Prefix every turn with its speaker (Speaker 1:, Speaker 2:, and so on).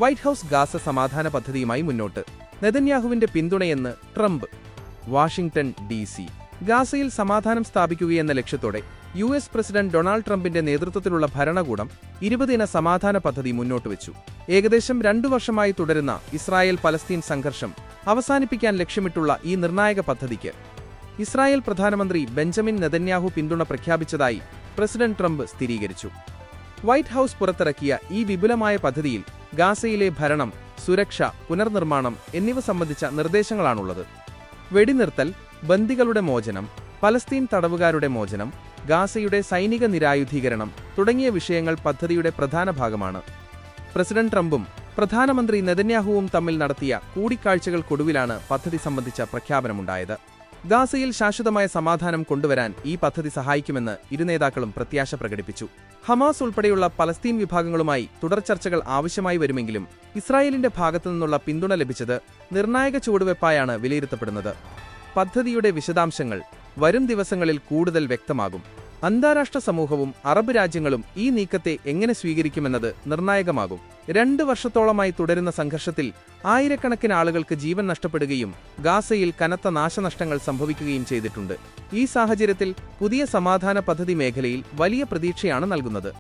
Speaker 1: White house Gaza സമാധാന പദ്ധതിയുമായി മുന്നോട്ട്. നെതന്യാഹുവിന്റെ പിന്തുണയെന്ന് ട്രംപ്. Washington DC. ഗാസയിൽ സമാധാനം സ്ഥാപിക്കുകയെന്ന ലക്ഷ്യത്തോടെ US പ്രസിഡന്റ് ഡൊണാൾഡ് ട്രംപിന്റെ നേതൃത്വത്തിലുള്ള ഭരണകൂടം 20-ദിന സമാധാന പദ്ധതി മുന്നോട്ടുവച്ചു. ഏകദേശം 2 വർഷമായി തുടരുന്ന ഇസ്രായേൽ-പലസ്തീൻ സംഘർഷം അവസാനിപ്പിക്കാൻ ലക്ഷ്യമിട്ടുള്ള ഈ നിർണായക പദ്ധതിക്ക് ഇസ്രായേൽ പ്രധാനമന്ത്രി ബെഞ്ചമിൻ നെതന്യാഹു പിന്തുണ പ്രഖ്യാപിച്ചതായി പ്രസിഡന്റ് ട്രംപ് സ്ഥിരീകരിച്ചു. വൈറ്റ് ഹൌസ് പുറത്തിറക്കിയ ഈ വിപുലമായ പദ്ധതിയിൽ ഗാസയിലെ ഭരണം, സുരക്ഷ, പുനർനിർമ്മാണം എന്നിവ സംബന്ധിച്ച നിർദ്ദേശങ്ങളാണുള്ളത്. വെടിനിർത്തൽ, ബന്ദികളുടെ മോചനം, പലസ്തീൻ തടവുകാരുടെ മോചനം, ഗാസയുടെ സൈനിക നിരായുധീകരണം തുടങ്ങിയ വിഷയങ്ങൾ പദ്ധതിയുടെ പ്രധാന ഭാഗമാണ്. പ്രസിഡന്റ് ട്രംപും പ്രധാനമന്ത്രി നെതന്യാഹുവും തമ്മിൽ നടത്തിയ കൂടിക്കാഴ്ചകൾക്കൊടുവിലാണ് പദ്ധതി സംബന്ധിച്ച പ്രഖ്യാപനമുണ്ടായത്. ഗാസയിൽ ശാശ്വതമായ സമാധാനം കൊണ്ടുവരാൻ ഈ പദ്ധതി സഹായിക്കുമെന്ന് ഇരു നേതാക്കളും പ്രത്യാശ പ്രകടിപ്പിച്ചു. ഹമാസ് ഉൾപ്പെടെയുള്ള പലസ്തീൻ വിഭാഗങ്ങളുമായി തുടർചർച്ചകൾ ആവശ്യമായി വരുമെങ്കിലും ഇസ്രായേലിന്റെ ഭാഗത്തുനിന്നുള്ള പിന്തുണ ലഭിച്ചത് നിർണായക ചുവടുവെപ്പായാണ് വിലയിരുത്തപ്പെടുന്നത്. പദ്ധതിയുടെ വിശദാംശങ്ങൾ വരും ദിവസങ്ങളിൽ കൂടുതൽ വ്യക്തമാകും. അന്താരാഷ്ട്ര സമൂഹവും അറബ് രാജ്യങ്ങളും ഈ നീക്കത്തെ എങ്ങനെ സ്വീകരിക്കുമെന്നത് നിർണായകമാകും. 2 വർഷത്തോളമായി തുടരുന്ന സംഘർഷത്തിൽ ആയിരക്കണക്കിന് ആളുകൾക്ക് ജീവൻ നഷ്ടപ്പെടുകയും ഗാസയിൽ കനത്ത നാശനഷ്ടങ്ങൾ സംഭവിക്കുകയും ചെയ്തിട്ടുണ്ട്. ഈ സാഹചര്യത്തിൽ പുതിയ സമാധാന പദ്ധതി മേഖലയിൽ വലിയ പ്രതീക്ഷയാണ് നൽകുന്നത്.